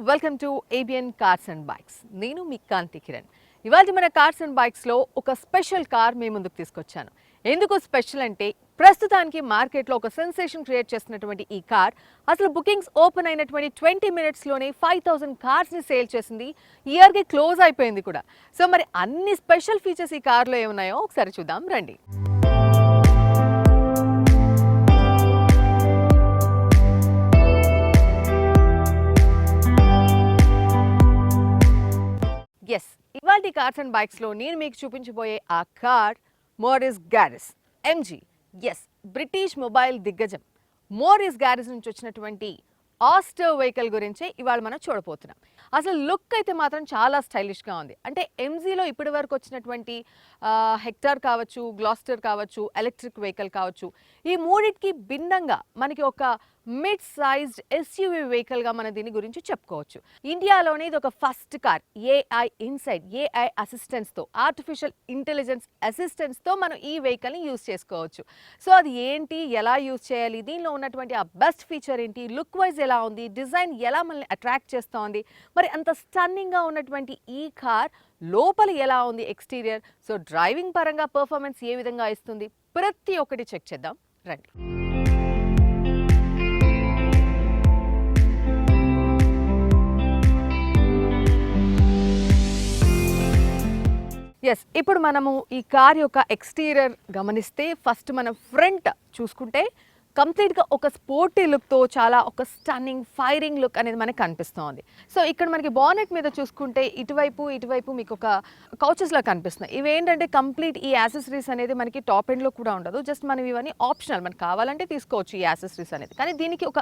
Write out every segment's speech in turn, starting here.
Welcome to ABN cars and bikes. నేను మీ కాంతి కిరణ్. ఇవాళ మన కార్స్ అండ్ బైక్స్లో ఒక స్పెషల్ కార్ మీ ముందుకు తీసుకొచ్చాను. ఎందుకు స్పెషల్ అంటే ప్రస్తుతానికి మార్కెట్లో ఒక సెన్సేషన్ క్రియేట్ చేస్తున్నటువంటి ఈ కార్ అసలు బుకింగ్స్ ఓపెన్ అయినటువంటి 20 మినిట్స్లోనే 5000 కార్స్ని సేల్ చేసింది. ఇయర్కి క్లోజ్ అయిపోయింది కూడా. సో మరి అన్ని స్పెషల్ ఫీచర్స్ ఈ కార్లో ఏమున్నాయో ఒకసారి చూద్దాం రండి. ఎస్, ఇవాల్టి కార్స్ అండ్ బైక్స్లో నేను మీకు చూపించబోయే ఆ car Morris Garages MG. Yes, British mobile దిగ్గజం మోరిస్ గ్యారిస్ నుంచి వచ్చినటువంటి ఆస్టర్ వెహికల్ గురించే ఇవాళ మనం చూడబోతున్నాం. అసలు లుక్ అయితే మాత్రం చాలా స్టైలిష్గా ఉంది. అంటే ఎంజీలో ఇప్పటి వరకు వచ్చినటువంటి హెక్టార్ కావచ్చు, గ్లాస్టర్ కావచ్చు, ఎలక్ట్రిక్ వెహికల్ కావచ్చు, ఈ మూడింటికి భిన్నంగా మనకి ఒక మిడ్ సైజ్డ్ ఎస్యూవీ వెహికల్గా మన దీని గురించి చెప్పుకోవచ్చు. ఇండియాలోనే ఇది ఒక first car AI inside, AI అసిస్టెంట్స్తో, ఆర్టిఫిషియల్ ఇంటెలిజెన్స్ అసిస్టెంట్స్తో మనం ఈ వెహికల్ని యూజ్ చేసుకోవచ్చు. సో అది ఏంటి, ఎలా యూజ్ చేయాలి, దీనిలో ఉన్నటువంటి ఆ బెస్ట్ ఫీచర్ ఏంటి, లుక్ వైజ్ ఎలా ఉంది, డిజైన్ ఎలా మనల్ని అట్రాక్ట్ చేస్తోంది, మరి అంత స్టన్నింగ్గా ఉన్నటువంటి ఈ కార్ లోపల ఎలా ఉంది ఎక్స్టీరియర్, సో డ్రైవింగ్ పరంగా పర్ఫార్మెన్స్ ఏ విధంగా ఇస్తుంది, ప్రతి ఒక్కటి చెక్ చేద్దాం రండి. ఎస్, ఇప్పుడు మనము ఈ కార్ యొక్క ఎక్స్టీరియర్ గమనిస్తే ఫస్ట్ మనం ఫ్రంట్ చూసుకుంటే కంప్లీట్గా ఒక స్పోర్టీ లుక్తో చాలా ఒక స్టన్నింగ్ ఫైరింగ్ లుక్ అనేది మనకి కనిపిస్తుంది. సో ఇక్కడ మనకి బానెట్ మీద చూసుకుంటే ఇటువైపు మీకు ఒక కౌచెస్లా కనిపిస్తున్నాయి. ఇవేంటంటే కంప్లీట్ ఈ యాక్సెసరీస్ అనేది మనకి టాప్ ఎండ్లో కూడా ఉండదు, జస్ట్ మనం ఇవన్నీ ఆప్షనల్, మనకు కావాలంటే తీసుకోవచ్చు ఈ యాక్సెసరీస్ అనేది. కానీ దీనికి ఒక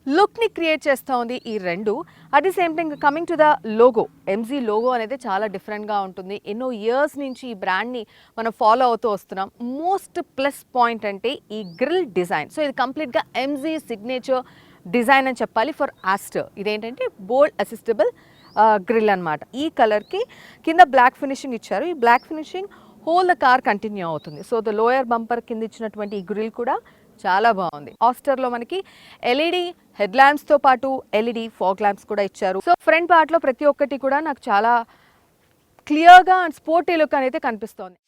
లుక్ని క్రియేట్ చేస్తూ ఉంది ఈ రెండు. At the same time coming to the logo, MG logo అనేది చాలా డిఫరెంట్గా ఉంటుంది. ఎన్నో ఇయర్స్ నుంచి ఈ బ్రాండ్ని మనం ఫాలో అవుతూ వస్తున్నాం. మోస్ట్ ప్లస్ పాయింట్ అంటే ఈ గ్రిల్ డిజైన్. సో ఇది కంప్లీట్గా ఎంజీ సిగ్నేచర్ డిజైన్ అని చెప్పాలి ఫర్ ఆస్టర్. ఇదేంటంటే బోల్డ్ అసిస్టబుల్ గ్రిల్ అనమాట. ఈ కలర్కి కింద బ్లాక్ ఫినిషింగ్ ఇచ్చారు. ఈ black finishing whole the car continue అవుతుంది. సో ద లోయర్ బంపర్ కింద ఇచ్చినటువంటి ఈ గ్రిల్ కూడా చాలా బాగుంది. ఆస్టర్లో మనకి ఎల్ఈడి హెడ్ ల్యాంప్స్తో పాటు ఎల్ఈడి ఫాగ్ ల్యాంప్స్ కూడా ఇచ్చారు. సో ఫ్రంట్ పార్ట్లో ప్రతి ఒక్కటి కూడా నాకు చాలా క్లియర్గా అండ్ స్పోర్టీ లుక్ అనేది కనిపిస్తోంది.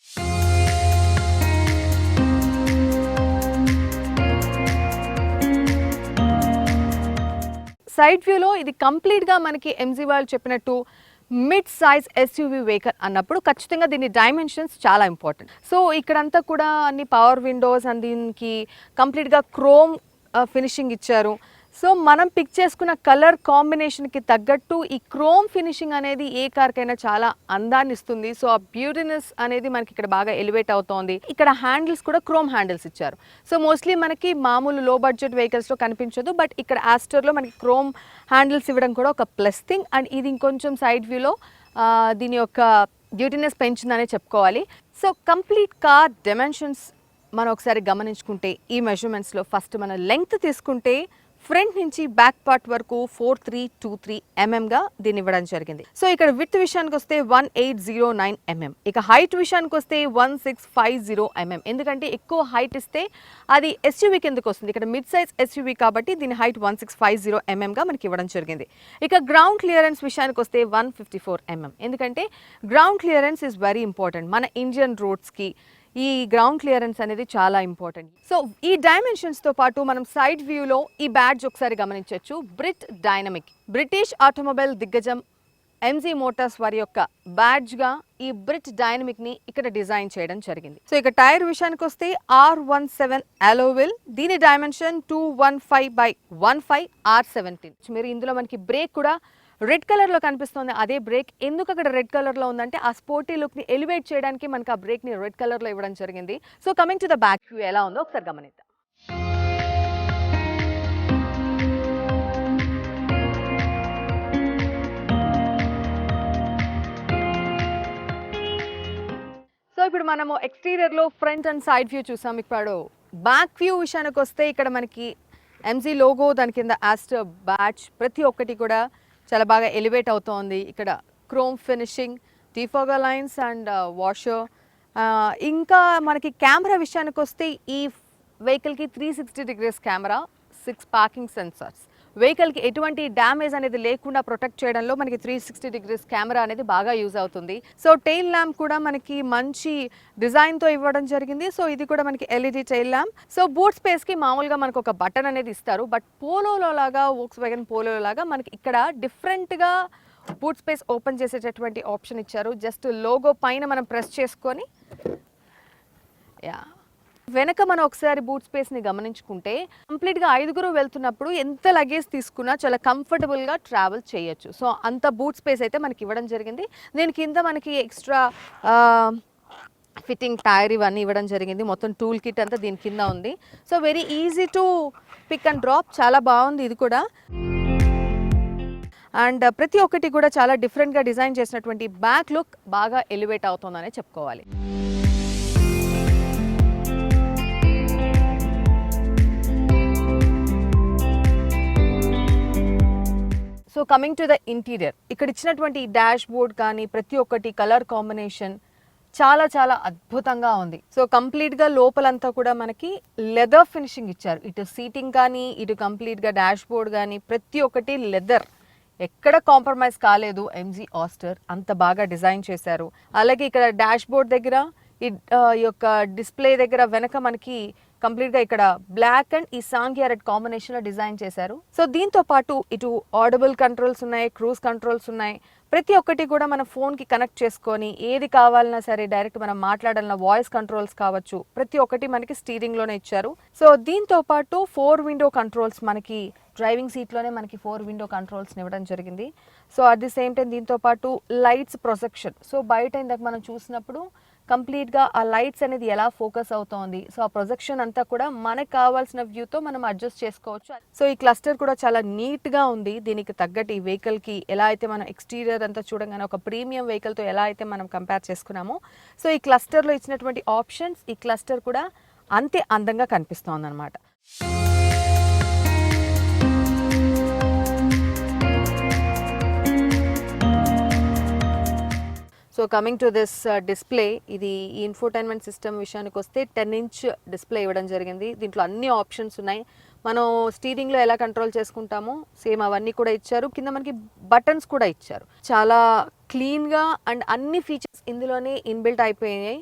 సైడ్ వ్యూలో ఇది కంప్లీట్గా మనకి ఎంజీ వాళ్ళు చెప్పినట్టు మిడ్ సైజ్ ఎస్యూవీ వెహికల్ అన్నప్పుడు ఖచ్చితంగా దీని డైమెన్షన్స్ చాలా ఇంపార్టెంట్. సో ఇక్కడంతా కూడా అన్ని పవర్ విండోస్ అండ్ దీనికి కంప్లీట్గా క్రోమ్ ఫినిషింగ్ ఇచ్చారు. సో మనం పిక్ చేసుకున్న కలర్ కాంబినేషన్కి తగ్గట్టు ఈ క్రోమ్ ఫినిషింగ్ అనేది ఏ కార్కైనా చాలా అందాన్ని ఇస్తుంది. సో ఆ బ్యూటీనెస్ అనేది మనకి ఇక్కడ బాగా ఎలివేట్ అవుతోంది. ఇక్కడ హ్యాండిల్స్ కూడా క్రోమ్ హ్యాండిల్స్ ఇచ్చారు. సో మోస్ట్లీ మనకి మామూలు లో బడ్జెట్ వెహికల్స్లో కనిపించదు, బట్ ఇక్కడ ఆస్టర్లో మనకి క్రోమ్ హ్యాండిల్స్ ఇవ్వడం కూడా ఒక ప్లస్ థింగ్. అండ్ ఇది ఇంకొంచెం సైడ్ వ్యూలో దీని యొక్క బ్యూటీనెస్ పెంచిందనే చెప్పుకోవాలి. సో కంప్లీట్ కార్ డైమెన్షన్స్ మనం ఒకసారి గమనించుకుంటే ఈ మెజర్మెంట్స్లో ఫస్ట్ మన లెంగ్త్ తీసుకుంటే ఫ్రంట్ నుంచి బ్యాక్ పార్ట్ వరకు 4323 mm దీన్ని ఇవ్వడం జరిగింది. సో ఇక్కడ విడ్త్ విషయానికి వస్తే 1809 mm, ఇక హైట్ విషయానికి వస్తే 1650 mm. ఎందుకంటే ఎక్కువ హైట్ ఇస్తే అది ఎస్యూవీ కిందకు వస్తుంది. ఇక్కడ మిడ్ సైజ్ ఎస్యూవీ కాబట్టి దీని హైట్ 1650 mm మనకి ఇవ్వడం జరిగింది. ఇక గ్రౌండ్ క్లియరెన్స్ విషయానికి వస్తే 154 mm. ఎందుకంటే ground clearance is very important. మన ఇండియన్ రోడ్స్కి ఈ గ్రౌండ్ క్లియరెన్స్ అనేది చాలా ఇంపార్టెంట్. సో ఈ డైమెన్షన్స్తో పాటు మనం సైడ్ వ్యూలో ఈ బ్యాడ్జ్ ఒకసారి గమనించవచ్చు. బ్రిట్ డైనమిక్, బ్రిటిష్ ఆటోమొబైల్ దిగ్గజం ఎంజీ మోటార్స్ వారి యొక్క బ్యాడ్జ్గా ఈ బ్రిట్ డైనమిక్ని ఇక్కడ డిజైన్ చేయడం జరిగింది. సో ఇక టైర్ విషయానికి వస్తే R17 అలోవిల్, దీని డైమెన్షన్ 215/15 R17. మీరు ఇందులో మనకి బ్రేక్ కూడా రెడ్ కలర్లో కనిపిస్తుంది. అదే బ్రేక్ ఎందుకు అక్కడ రెడ్ కలర్లో ఉందంటే ఆ స్పోర్టీ లుక్ని ఎలివేట్ చేయడానికి మనకి ఆ బ్రేక్ని రెడ్ కలర్లో ఇవ్వడం జరిగింది. So coming to the back view ఎలా ఉందో ఒకసారి గమనిద్దాం. సో ఇప్పుడు మనము ఎక్స్టీరియర్లో ఫ్రంట్ అండ్ సైడ్ వ్యూ చూసాం. ఇప్పుడు బ్యాక్ వ్యూ విషయానికి వస్తే ఇక్కడ మనకి ఎంజీ లోగో, దాని కింద ఆస్టర్ బ్యాడ్జ్ ప్రతి ఒక్కటి కూడా చాలా బాగా ఎలివేట్ అవుతోంది. ఇక్కడ chrome finishing, defogger lines and washer. ఇంకా మనకి కెమెరా విషయానికి వస్తే ఈ వెహికల్కి 360 degrees కెమెరా, 6 పార్కింగ్ సెన్సార్స్, వెహికల్కి ఎటువంటి డ్యామేజ్ అనేది లేకుండా ప్రొటెక్ట్ చేయడంలో మనకి 360 డిగ్రీస్ కెమెరా అనేది బాగా యూజ్ అవుతుంది. సో టెయిల్ ల్యాంప్ కూడా మనకి మంచి డిజైన్తో ఇవ్వడం జరిగింది. సో ఇది కూడా మనకి LED tail lamp. So boot స్పేస్కి మామూలుగా మనకు ఒక బటన్ అనేది ఇస్తారు, బట్ పోలోలో లాగా వోక్స్‌వ్యాగన్ పోలోలో లాగా మనకి ఇక్కడ డిఫరెంట్గా బూట్ స్పేస్ ఓపెన్ చేసేటటువంటి ఆప్షన్ ఇచ్చారు. జస్ట్ లోగో పైన మనం ప్రెస్ చేసుకొని వెనక మనం ఒకసారి బూట్ స్పేస్ని గమనించుకుంటే కంప్లీట్గా 5గురు వెళ్తున్నప్పుడు ఎంత లగేజ్ తీసుకున్నా చాలా కంఫర్టబుల్గా ట్రావెల్ చేయొచ్చు. సో అంత బూట్ స్పేస్ అయితే మనకి ఇవ్వడం జరిగింది. దీని కింద మనకి ఎక్స్ట్రా ఫిట్టింగ్ టైర్ ఇవన్నీ ఇవ్వడం జరిగింది. మొత్తం టూల్ కిట్ అంతా దీని కింద ఉంది. So very easy to pick and drop, చాలా బాగుంది ఇది కూడా. అండ్ ప్రతి ఒక్కటి కూడా చాలా డిఫరెంట్గా డిజైన్ చేసినటువంటి బ్యాక్ లుక్ బాగా ఎలివేట్ అవుతుందనే చెప్పుకోవాలి. So coming to the interior, ఇక్కడ ఇచ్చినటువంటి డాష్ బోర్డ్ కానీ ప్రతి ఒక్కటి కలర్ కాంబినేషన్ చాలా చాలా అద్భుతంగా ఉంది. సో కంప్లీట్గా లోపలంతా కూడా మనకి లెదర్ ఫినిషింగ్ ఇచ్చారు. ఇటు సీటింగ్ కానీ ఇటు కంప్లీట్గా డాష్ బోర్డ్ కానీ ప్రతి ఒక్కటి లెదర్, ఎక్కడ కాంప్రమైజ్ కాలేదు. ఎంజీ ఆస్టర్ అంత బాగా డిజైన్ చేశారు. అలాగే ఇక్కడ డాష్ బోర్డ్ దగ్గర ఈ యొక్క డిస్ప్లే దగ్గర వెనక మనకి కంప్లీట్గా ఇక్కడ బ్లాక్ అండ్ ఈ సాంఘియా రెడ్ కాంబినేషన్లో డిజైన్ చేశారు. సో దీంతో పాటు ఇటు ఆడిబుల్ కంట్రోల్స్ ఉన్నాయి, క్రూజ్ కంట్రోల్స్ ఉన్నాయి. ప్రతి ఒక్కటి కూడా మన ఫోన్కి కనెక్ట్ చేసుకొని ఏది కావాలన్నా సరే డైరెక్ట్ మనం మాట్లాడాలన్న వాయిస్ కంట్రోల్స్ కావచ్చు, ప్రతి ఒక్కటి మనకి స్టీరింగ్లోనే ఇచ్చారు. సో దీంతో పాటు 4 విండో కంట్రోల్స్, మనకి డ్రైవింగ్ సీట్లోనే మనకి 4 విండో కంట్రోల్స్ని ఇవ్వడం జరిగింది. So at the same time దీంతో పాటు లైట్స్ ప్రొజెక్షన్. సో బయట ఇందాక మనం చూసినప్పుడు కంప్లీట్గా ఆ లైట్స్ అనేది ఎలా ఫోకస్ అవుతోంది. సో ఆ ప్రొజెక్షన్ అంతా కూడా మనకు కావాల్సిన వ్యూతో మనం అడ్జస్ట్ చేసుకోవచ్చు. సో ఈ క్లస్టర్ కూడా చాలా నీట్గా ఉంది. దీనికి తగ్గట్టు ఈ వెహికల్కి ఎలా అయితే మనం ఎక్స్టీరియర్ అంతా చూడగానే ఒక ప్రీమియం వెహికల్తో ఎలా అయితే మనం కంపేర్ చేసుకున్నామో, సో ఈ క్లస్టర్లో ఇచ్చినటువంటి ఆప్షన్స్, ఈ క్లస్టర్ కూడా అంతే అందంగా కనిపిస్తోంది అనమాట. So coming to this display, ఇది ఈ ఇన్ఫోటైన్మెంట్ సిస్టమ్ విషయానికి వస్తే 10-inch డిస్ప్లే ఇవ్వడం జరిగింది. దీంట్లో అన్ని ఆప్షన్స్ ఉన్నాయి. మనం స్టీరింగ్లో ఎలా కంట్రోల్ చేసుకుంటామో సేమ్ అవన్నీ కూడా ఇచ్చారు. కింద మనకి బటన్స్ కూడా ఇచ్చారు. చాలా క్లీన్గా అండ్ అన్ని ఫీచర్స్ ఇందులోనే ఇన్బిల్ట్ అయిపోయాయి.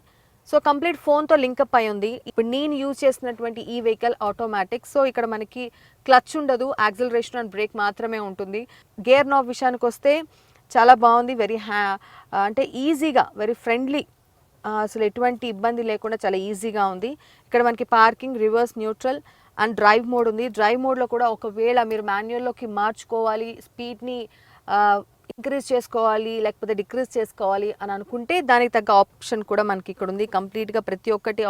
సో కంప్లీట్ ఫోన్తో లింకప్ అయి ఉంది. ఇప్పుడు నేను యూజ్ చేసినటువంటి ఈ వెహికల్ ఆటోమేటిక్. సో ఇక్కడ మనకి క్లచ్ ఉండదు, యాక్సిలరేషన్ అండ్ బ్రేక్ మాత్రమే ఉంటుంది. గేర్ నాబ్ విషయానికి వస్తే చాలా బాగుంది. వెరీ అంటే ఈజీగా, వెరీ ఫ్రెండ్లీ, అసలు ఎటువంటి ఇబ్బంది లేకుండా చాలా ఈజీగా ఉంది. ఇక్కడ మనకి parking, reverse, neutral and drive mode ఉంది. డ్రైవ్ మోడ్లో కూడా ఒకవేళ మీరు మాన్యువల్లోకి మార్చుకోవాలి, స్పీడ్ని ఇంక్రీజ్ చేసుకోవాలి లేకపోతే డిక్రీజ్ చేసుకోవాలి అని అనుకుంటే దానికి తగ్గ ఆప్షన్ కూడా మనకి ఇక్కడ ఉంది. కంప్లీట్గా ప్రతి ఒక్కటి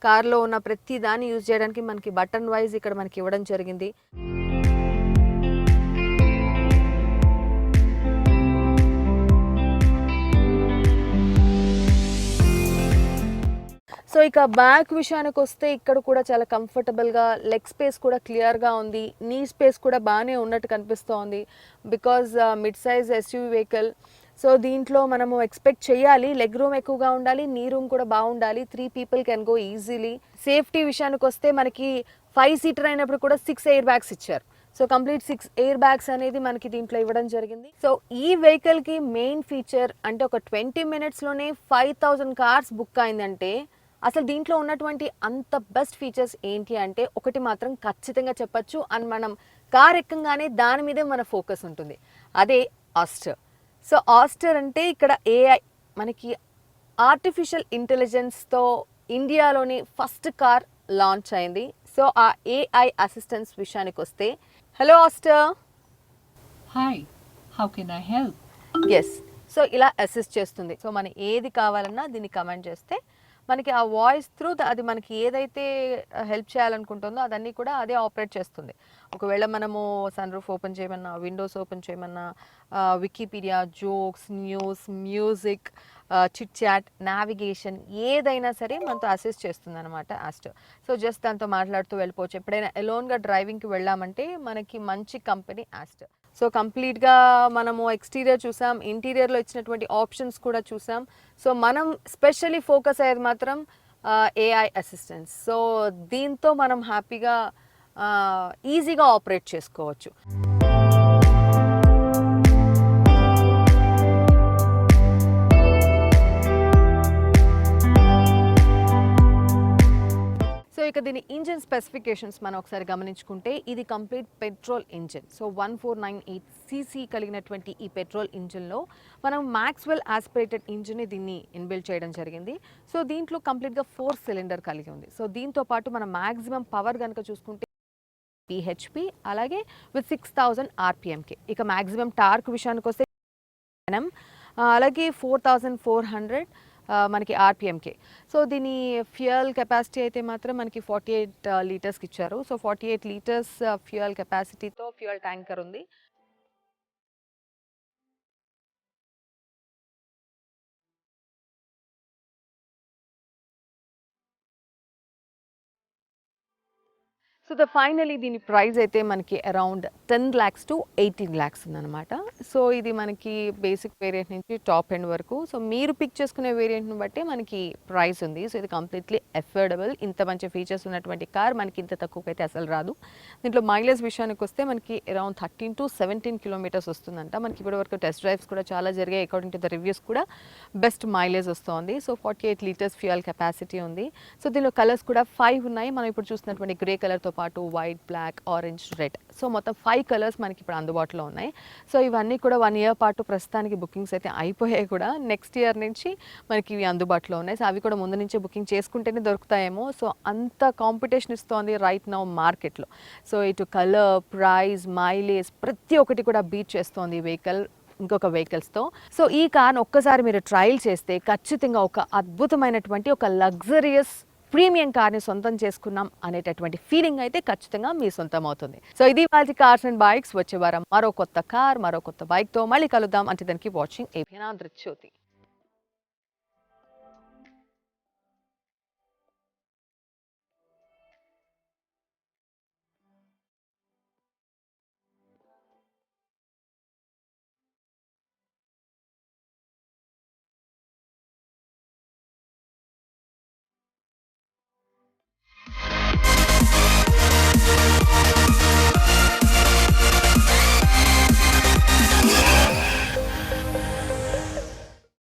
కార్లో ఉన్న ప్రతి దాన్ని యూజ్ చేయడానికి మనకి బటన్ వైజ్ ఇక్కడ మనకి ఇవ్వడం జరిగింది. సో ఇక బ్యాక్ విషయానికి వస్తే ఇక్కడ కూడా చాలా కంఫర్టబుల్గా, లెగ్ స్పేస్ కూడా క్లియర్గా ఉంది, నీ స్పేస్ కూడా బాగానే ఉన్నట్టు కనిపిస్తోంది. Because mid size SUV vehicle. So దీంట్లో మనము ఎక్స్పెక్ట్ చేయాలి లెగ్ రూమ్ ఎక్కువగా ఉండాలి, నీ రూమ్ కూడా బాగుండాలి, 3 people can go easily. Safety విషయానికి వస్తే మనకి 5 seater అయినప్పుడు కూడా 6 air bags ఇచ్చారు. సో కంప్లీట్ 6 air bags అనేది మనకి దీంట్లో ఇవ్వడం జరిగింది. సో ఈ వెహికల్కి మెయిన్ ఫీచర్ అంటే ఒక 20 minutesలోనే 5000 cars బుక్ అయిందంటే అసలు దీంట్లో ఉన్నటువంటి అంత బెస్ట్ ఫీచర్స్ ఏంటి అంటే ఒకటి మాత్రం ఖచ్చితంగా చెప్పచ్చు. అండ్ మనం కార్ ఎక్కగానే దాని మీదే మన ఫోకస్ ఉంటుంది, అదే ఆస్టర్. సో ఆస్టర్ అంటే ఇక్కడ ఏఐ, మనకి ఆర్టిఫిషియల్ ఇంటెలిజెన్స్తో ఇండియాలోని ఫస్ట్ కార్ లాంచ్ అయింది. సో ఆ ఏఐ అసిస్టెన్స్ విషయానికి వస్తే, hello Astor. Hi, how can I help? Yes, so ఇలా అసిస్ట్ చేస్తుంది. సో మనం ఏది కావాలన్నా దీన్ని కమెంట్ చేస్తే మనకి ఆ వాయిస్ త్రూ అది మనకి ఏదైతే హెల్ప్ చేయాలనుకుంటుందో అదన్నీ కూడా అదే ఆపరేట్ చేస్తుంది. ఒకవేళ మనము సన్ రూఫ్ ఓపెన్ చేయమన్నా, విండోస్ ఓపెన్ చేయమన్నా, Wikipedia, jokes, news, music, chit chat, navigation ఏదైనా సరే మనతో అసిస్ట్ చేస్తుంది అనమాట ఆస్టర్. సో జస్ట్ దాంతో మాట్లాడుతూ వెళ్ళిపోవచ్చు. ఎప్పుడైనా ఎలోన్గా డ్రైవింగ్కి వెళ్ళామంటే మనకి మంచి కంపెనీ ఆస్టర్. సో కంప్లీట్గా మనము ఎక్స్టీరియర్ చూసాం, ఇంటీరియర్లో ఇచ్చినటువంటి ఆప్షన్స్ కూడా చూసాం. సో మనం స్పెషల్లీ ఫోకస్ అయ్యేది మాత్రం ఏఐ అసిస్టెన్స్. సో దీంతో మనం హ్యాపీగా ఈజీగా ఆపరేట్ చేసుకోవచ్చు. దీని ఇంజిన్ స్పెసిఫికేషన్స్ మనం ఒకసారి గమనించుకుంటే ఇది complete petrol engine. So 1498 CC కలిగినటువంటి ఈ పెట్రోల్ ఇంజిన్లో మనం మ్యాక్స్వెల్ ఆస్పిరేటెడ్ ఇంజిన్ని దీన్ని ఇన్బిల్డ్ చేయడం జరిగింది. సో దీంట్లో కంప్లీట్గా 4 సిలిండర్ కలిగి ఉంది. సో దీంతో పాటు మనం మ్యాక్సిమం పవర్ కనుక చూసుకుంటే పిహెచ్పి అలాగే విత్ 6000 ఆర్పిఎంకి. ఇక మ్యాక్సిమం టార్క్ విషయానికి వస్తే అలాగే 4400 మనకి ఆర్పిఎంకి. సో దీని ఫ్యూయల్ కెపాసిటీ అయితే మాత్రం మనకి 48 లీటర్స్కి ఇచ్చారు. సో 48 లీటర్స్ ఫ్యూయల్ కెపాసిటీతో ఫ్యూయల్ ట్యాంకర్ ఉంది. సో ఫైనలీ దీని ప్రైస్ అయితే మనకి అరౌండ్ 10 lakhs to 18 lakhs ఉందన్నమాట. సో ఇది మనకి బేసిక్ వేరియంట్ నుంచి టాప్ ఎండ్ వరకు. సో మీరు పిక్ చేసుకునే వేరియంట్ని బట్టి మనకి ప్రైస్ ఉంది. సో ఇది కంప్లీట్లీ అఫోర్డబుల్. ఇంత మంచి ఫీచర్స్ ఉన్నటువంటి కార్ మనకి ఇంత తక్కువకైతే అసలు రాదు. దీంట్లో మైలేజ్ విషయానికి వస్తే మనకి అరౌండ్ 13 to 17 కిలోమీటర్స్ వస్తుందంట. మనకి ఇప్పటివరకు టెస్ట్ డ్రైవ్స్ కూడా చాలా జరిగాయి. అకార్డింగ్ టు ద రివ్యూస్ కూడా బెస్ట్ మైలేజ్ వస్తుంది. సో 48 లీటర్స్ ఫ్యూయల్ కెపాసిటీ ఉంది. సో దీనిలో కలర్స్ కూడా 5 ఉన్నాయి. మనం ఇప్పుడు చూసినటువంటి గ్రే కలర్తో పాటు white, black, orange, red. So మొత్తం 5 కలర్స్ మనకి ఇప్పుడు అందుబాటులో ఉన్నాయి. సో ఇవన్నీ కూడా 1 year పాటు ప్రస్తుతానికి బుకింగ్స్ అయితే అయిపోయాయి కూడా. నెక్స్ట్ ఇయర్ నుంచి మనకి ఇవి అందుబాటులో ఉన్నాయి. సో అవి కూడా ముందు నుంచే బుకింగ్ చేసుకుంటేనే దొరుకుతాయేమో. సో అంత కాంపిటీషన్ ఇస్తోంది రైట్ నౌ మార్కెట్లో. సో ఇటు కలర్, ప్రైస్, మైలేజ్ ప్రతి ఒక్కటి కూడా బీట్ చేస్తోంది ఈ వెహికల్ ఇంకొక వెహికల్స్తో. సో ఈ కార్ను ఒక్కసారి మీరు ట్రయల్ చేస్తే ఖచ్చితంగా ఒక అద్భుతమైనటువంటి ఒక లగ్జరియస్ ప్రీమియం కార్ని సొంతం చేసుకున్నాం అనేటటువంటి ఫీలింగ్ అయితే ఖచ్చితంగా మీ సొంతం అవుతుంది. సో ఇది వాళ్ళ కార్స్ అండ్ బైక్స్. వచ్చే వారం మరో కొత్త కార్, మరో కొత్త బైక్తో మళ్ళీ కలుద్దాం. అంటే దానికి వాచింగ్ ఏబిఎన్ ఆంధ్రజ్యోతి.